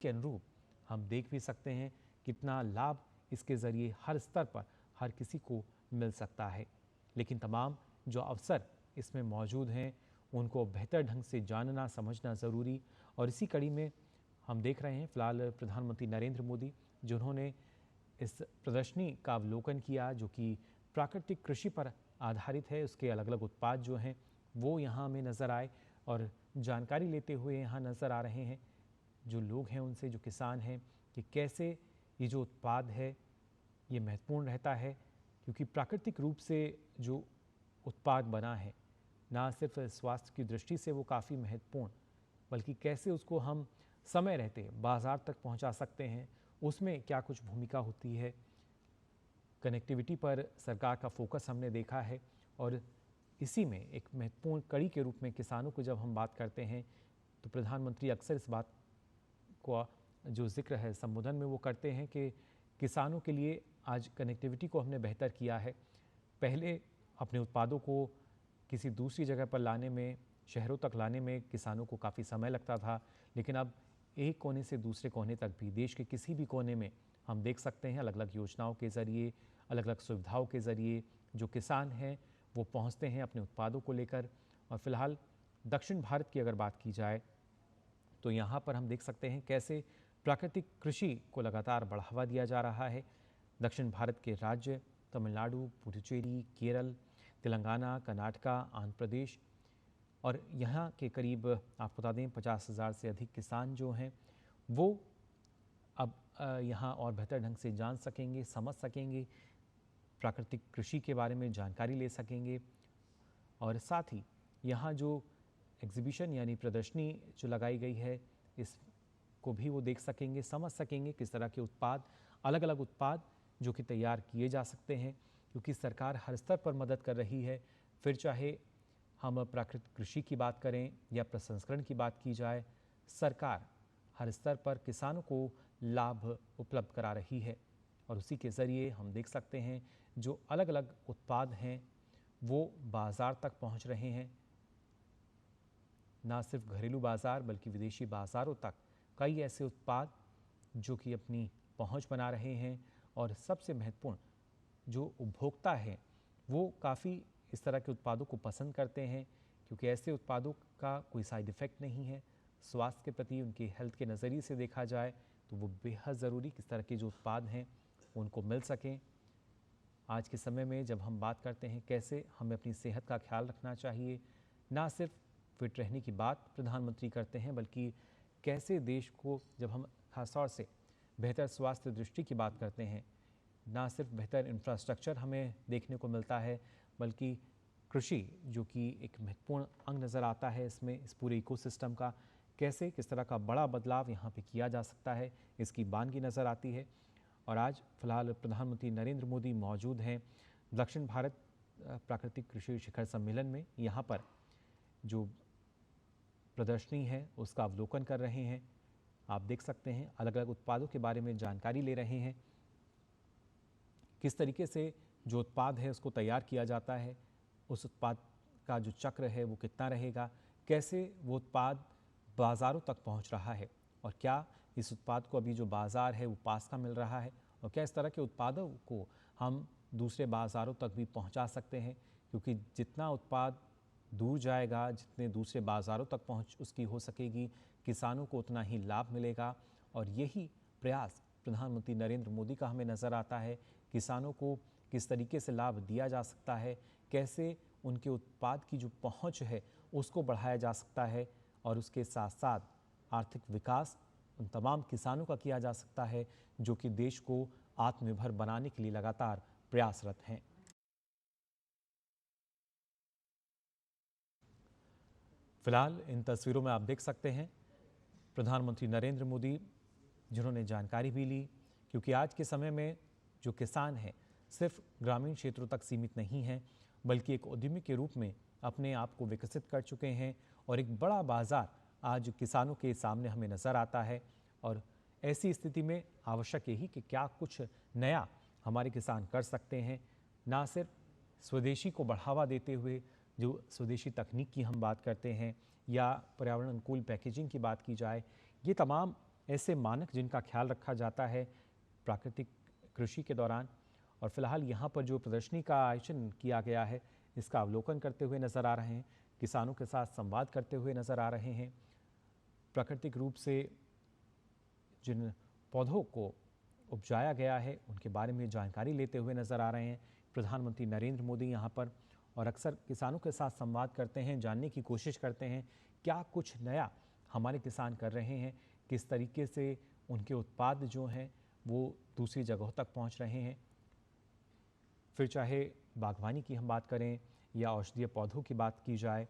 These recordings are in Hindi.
के अनुरूप हम देख भी सकते हैं कितना लाभ इसके ज़रिए हर स्तर पर हर किसी को मिल सकता है। लेकिन तमाम जो अवसर इसमें मौजूद हैं उनको बेहतर ढंग से जानना समझना ज़रूरी। और इसी कड़ी में हम देख रहे हैं फिलहाल प्रधानमंत्री नरेंद्र मोदी जिन्होंने इस प्रदर्शनी का अवलोकन किया जो कि प्राकृतिक कृषि पर आधारित है। उसके अलग अलग उत्पाद जो हैं वो यहाँ हमें नज़र आए और जानकारी लेते हुए यहाँ नज़र आ रहे हैं जो लोग हैं उनसे, जो किसान हैं, कि कैसे ये जो उत्पाद है ये महत्वपूर्ण रहता है क्योंकि प्राकृतिक रूप से जो उत्पाद बना है ना सिर्फ स्वास्थ्य की दृष्टि से वो काफ़ी महत्वपूर्ण, बल्कि कैसे उसको हम समय रहते बाज़ार तक पहुंचा सकते हैं, उसमें क्या कुछ भूमिका होती है। कनेक्टिविटी पर सरकार का फोकस हमने देखा है और इसी में एक महत्वपूर्ण कड़ी के रूप में किसानों को जब हम बात करते हैं तो प्रधानमंत्री अक्सर इस बात को जो जिक्र है संबोधन में वो करते हैं कि किसानों के लिए आज कनेक्टिविटी को हमने बेहतर किया है। पहले अपने उत्पादों को किसी दूसरी जगह पर लाने में, शहरों तक लाने में किसानों को काफ़ी समय लगता था, लेकिन अब एक कोने से दूसरे कोने तक भी देश के किसी भी कोने में हम देख सकते हैं अलग अलग योजनाओं के ज़रिए, अलग अलग सुविधाओं के ज़रिए जो किसान हैं वो पहुंचते हैं अपने उत्पादों को लेकर। और फिलहाल दक्षिण भारत की अगर बात की जाए तो यहाँ पर हम देख सकते हैं कैसे प्राकृतिक कृषि को लगातार बढ़ावा दिया जा रहा है। दक्षिण भारत के राज्य तमिलनाडु, पुडुचेरी, केरल, तेलंगाना, कर्नाटका, आंध्र प्रदेश और यहाँ के करीब आपको बता दें 50,000 से अधिक किसान जो हैं वो अब यहाँ और बेहतर ढंग से जान सकेंगे, समझ सकेंगे, प्राकृतिक कृषि के बारे में जानकारी ले सकेंगे और साथ ही यहाँ जो एग्जीबिशन यानी प्रदर्शनी जो लगाई गई है इसको भी वो देख सकेंगे, समझ सकेंगे किस तरह के उत्पाद, अलग अलग उत्पाद जो कि तैयार किए जा सकते हैं क्योंकि सरकार हर स्तर पर मदद कर रही है। फिर चाहे हम प्राकृतिक कृषि की बात करें या प्रसंस्करण की बात की जाए, सरकार हर स्तर पर किसानों को लाभ उपलब्ध करा रही है और उसी के ज़रिए हम देख सकते हैं जो अलग अलग उत्पाद हैं वो बाज़ार तक पहुंच रहे हैं। ना सिर्फ घरेलू बाज़ार बल्कि विदेशी बाज़ारों तक कई ऐसे उत्पाद जो कि अपनी पहुंच बना रहे हैं और सबसे महत्वपूर्ण जो उपभोक्ता हैं वो काफ़ी इस तरह के उत्पादों को पसंद करते हैं क्योंकि ऐसे उत्पादों का कोई साइड इफ़ेक्ट नहीं है। स्वास्थ्य के प्रति उनके हेल्थ के नज़रिए से देखा जाए तो वो बेहद ज़रूरी किस तरह के जो उत्पाद हैं उनको मिल सकें। आज के समय में जब हम बात करते हैं कैसे हमें अपनी सेहत का ख्याल रखना चाहिए, ना सिर्फ फिट रहने की बात प्रधानमंत्री करते हैं बल्कि कैसे देश को जब हम खासतौर से बेहतर स्वास्थ्य दृष्टि की बात करते हैं, ना सिर्फ बेहतर इंफ्रास्ट्रक्चर हमें देखने को मिलता है बल्कि कृषि जो कि एक महत्वपूर्ण अंग नज़र आता है इसमें, इस पूरे इकोसिस्टम का कैसे किस तरह का बड़ा बदलाव यहाँ पे किया जा सकता है इसकी बानगी नज़र आती है। और आज फिलहाल प्रधानमंत्री नरेंद्र मोदी मौजूद हैं दक्षिण भारत प्राकृतिक कृषि शिखर सम्मेलन में। यहाँ पर जो प्रदर्शनी है उसका अवलोकन कर रहे हैं। आप देख सकते हैं अलग अलग उत्पादों के बारे में जानकारी ले रहे हैं, किस तरीके से जो उत्पाद है उसको तैयार किया जाता है, उस उत्पाद का जो चक्र है वो कितना रहेगा, कैसे वो उत्पाद बाज़ारों तक पहुंच रहा है और क्या इस उत्पाद को अभी जो बाज़ार है वो पास का मिल रहा है और क्या इस तरह के उत्पादों को हम दूसरे बाज़ारों तक भी पहुंचा सकते हैं क्योंकि जितना उत्पाद दूर जाएगा, जितने दूसरे बाज़ारों तक पहुंच उसकी हो सकेगी, किसानों को उतना ही लाभ मिलेगा। और यही प्रयास प्रधानमंत्री नरेंद्र मोदी का हमें नज़र आता है। किसानों को किस तरीके से लाभ दिया जा सकता है, कैसे उनके उत्पाद की जो पहुंच है उसको बढ़ाया जा सकता है और उसके साथ साथ आर्थिक विकास उन तमाम किसानों का किया जा सकता है जो कि देश को आत्मनिर्भर बनाने के लिए लगातार प्रयासरत हैं। फिलहाल इन तस्वीरों में आप देख सकते हैं प्रधानमंत्री नरेंद्र मोदी जिन्होंने जानकारी भी ली क्योंकि आज के समय में जो किसान हैं सिर्फ ग्रामीण क्षेत्रों तक सीमित नहीं हैं बल्कि एक उद्यमी के रूप में अपने आप को विकसित कर चुके हैं और एक बड़ा बाजार आज किसानों के सामने हमें नज़र आता है। और ऐसी स्थिति में आवश्यक यही कि क्या कुछ नया हमारे किसान कर सकते हैं, ना सिर्फ स्वदेशी को बढ़ावा देते हुए जो स्वदेशी तकनीक की हम बात करते हैं या पर्यावरण अनुकूल पैकेजिंग की बात की जाए, ये तमाम ऐसे मानक जिनका ख्याल रखा जाता है प्राकृतिक कृषि के दौरान। और फिलहाल यहाँ पर जो प्रदर्शनी का आयोजन किया गया है इसका अवलोकन करते हुए नजर आ रहे हैं, किसानों के साथ संवाद करते हुए नजर आ रहे हैं, प्राकृतिक रूप से जिन पौधों को उपजाया गया है उनके बारे में जानकारी लेते हुए नजर आ रहे हैं प्रधानमंत्री नरेंद्र मोदी यहाँ पर। और अक्सर किसानों के साथ संवाद करते हैं, जानने की कोशिश करते हैं क्या कुछ नया हमारे किसान कर रहे हैं, किस तरीके से उनके उत्पाद जो हैं वो दूसरी जगहों तक पहुँच रहे हैं। फिर चाहे बागवानी की हम बात करें या औषधीय पौधों की बात की जाए,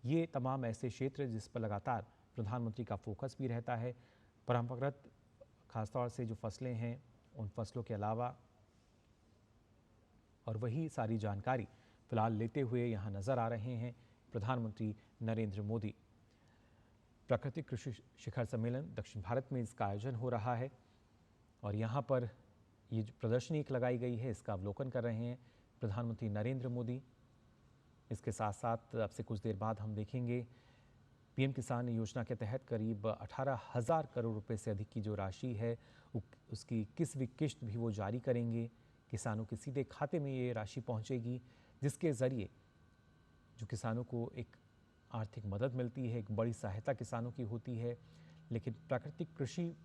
ये तमाम ऐसे क्षेत्र जिस पर लगातार प्रधानमंत्री का फोकस भी रहता है। परंपरागत खासतौर से जो फसलें हैं उन फसलों के अलावा और वही सारी जानकारी फिलहाल लेते हुए यहाँ नजर आ रहे हैं प्रधानमंत्री नरेंद्र मोदी। प्राकृतिक कृषि शिखर सम्मेलन दक्षिण भारत में इसका आयोजन हो रहा है और यहाँ पर ये जो प्रदर्शनी एक लगाई गई है इसका अवलोकन कर रहे हैं प्रधानमंत्री नरेंद्र मोदी। इसके साथ साथ अब से कुछ देर बाद हम देखेंगे पीएम किसान योजना के तहत करीब 18,000 करोड़ रुपए से अधिक की जो राशि है उसकी 21वीं किश्त भी वो जारी करेंगे। किसानों के सीधे खाते में ये राशि पहुंचेगी जिसके ज़रिए जो किसानों को एक आर्थिक मदद मिलती है, एक बड़ी सहायता किसानों की होती है। लेकिन प्राकृतिक कृषि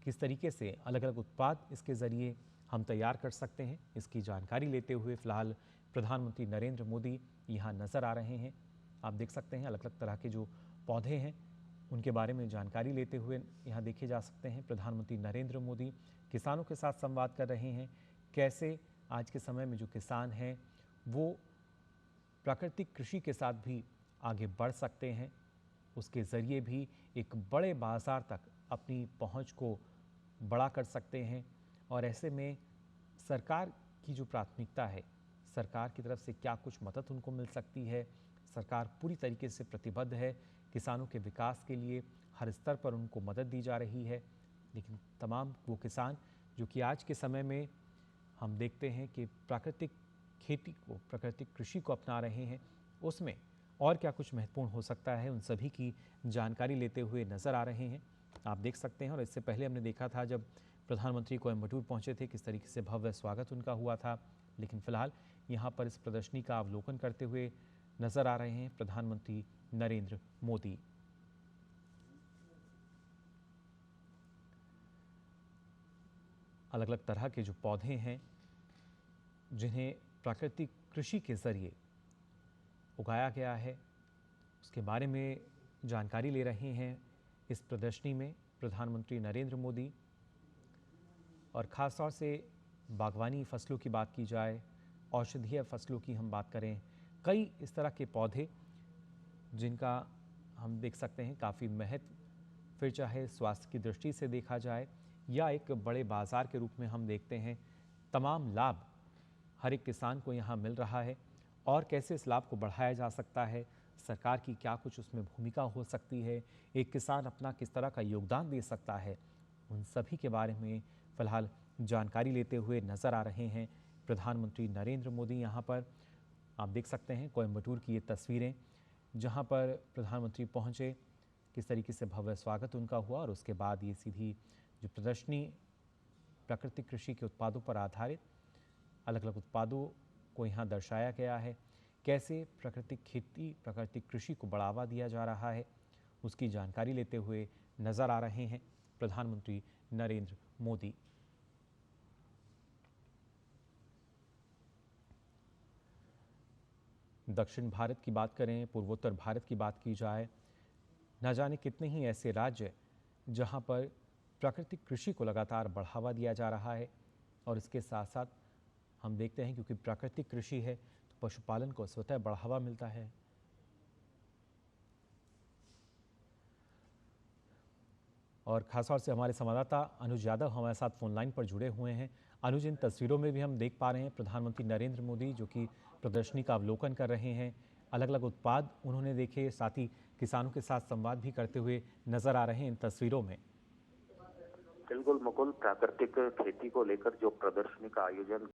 किस तरीके से अलग अलग उत्पाद इसके ज़रिए हम तैयार कर सकते हैं इसकी जानकारी लेते हुए फिलहाल प्रधानमंत्री नरेंद्र मोदी यहाँ नज़र आ रहे हैं। आप देख सकते हैं अलग अलग तरह के जो पौधे हैं उनके बारे में जानकारी लेते हुए यहाँ देखे जा सकते हैं प्रधानमंत्री नरेंद्र मोदी किसानों के साथ संवाद कर रहे हैं। कैसे आज के समय में जो किसान हैं वो प्राकृतिक कृषि के साथ भी आगे बढ़ सकते हैं, उसके ज़रिए भी एक बड़े बाज़ार तक अपनी पहुंच को बड़ा कर सकते हैं। और ऐसे में सरकार की जो प्राथमिकता है, सरकार की तरफ से क्या कुछ मदद उनको मिल सकती है, सरकार पूरी तरीके से प्रतिबद्ध है किसानों के विकास के लिए, हर स्तर पर उनको मदद दी जा रही है। लेकिन तमाम वो किसान जो कि आज के समय में हम देखते हैं कि प्राकृतिक खेती को, प्राकृतिक कृषि को अपना रहे हैं, उसमें और क्या कुछ महत्वपूर्ण हो सकता है उन सभी की जानकारी लेते हुए नज़र आ रहे हैं। आप देख सकते हैं और इससे पहले हमने देखा था जब प्रधानमंत्री कोयम्बटूर पहुंचे थे किस तरीके से भव्य स्वागत उनका हुआ था। लेकिन फिलहाल यहाँ पर इस प्रदर्शनी का अवलोकन करते हुए नजर आ रहे हैं प्रधानमंत्री नरेंद्र मोदी। अलग अलग तरह के जो पौधे हैं जिन्हें प्राकृतिक कृषि के जरिए उगाया गया है उसके बारे में जानकारी ले रहे हैं इस प्रदर्शनी में प्रधानमंत्री नरेंद्र मोदी। और ख़ास तौर से बागवानी फसलों की बात की जाए, औषधीय फसलों की हम बात करें, कई इस तरह के पौधे जिनका हम देख सकते हैं काफ़ी महत्व, फिर चाहे स्वास्थ्य की दृष्टि से देखा जाए या एक बड़े बाज़ार के रूप में हम देखते हैं, तमाम लाभ हर एक किसान को यहाँ मिल रहा है। और कैसे इस लाभ को बढ़ाया जा सकता है, सरकार की क्या कुछ उसमें भूमिका हो सकती है, एक किसान अपना किस तरह का योगदान दे सकता है, उन सभी के बारे में फिलहाल जानकारी लेते हुए नज़र आ रहे हैं प्रधानमंत्री नरेंद्र मोदी। यहाँ पर आप देख सकते हैं कोयम्बटूर की ये तस्वीरें जहाँ पर प्रधानमंत्री पहुँचे, किस तरीके से भव्य स्वागत उनका हुआ और उसके बाद ये सीधी जो प्रदर्शनी प्राकृतिक कृषि के उत्पादों पर आधारित अलग अलग उत्पादों को यहाँ दर्शाया गया है। कैसे प्राकृतिक खेती, प्राकृतिक कृषि को बढ़ावा दिया जा रहा है उसकी जानकारी लेते हुए नजर आ रहे हैं प्रधानमंत्री नरेंद्र मोदी। दक्षिण भारत की बात करें, पूर्वोत्तर भारत की बात की जाए, न जाने कितने ही ऐसे राज्य जहां पर प्राकृतिक कृषि को लगातार बढ़ावा दिया जा रहा है। और इसके साथ साथ हम देखते हैं क्योंकि प्राकृतिक कृषि है तो पशुपालन को स्वतः बढ़ावा मिलता है। और खासतौर से हमारे संवाददाता अनुज यादव हमारे साथ फोन लाइन पर जुड़े हुए हैं। अनुज, इन तस्वीरों में भी हम देख पा रहे हैं प्रधानमंत्री नरेंद्र मोदी जो कि प्रदर्शनी का अवलोकन कर रहे हैं, अलग अलग उत्पाद उन्होंने देखे, साथ ही किसानों के साथ संवाद भी करते हुए नजर आ रहे हैं इन तस्वीरों में। बिल्कुल मुकुल, प्राकृतिक खेती को लेकर जो प्रदर्शनी का आयोजन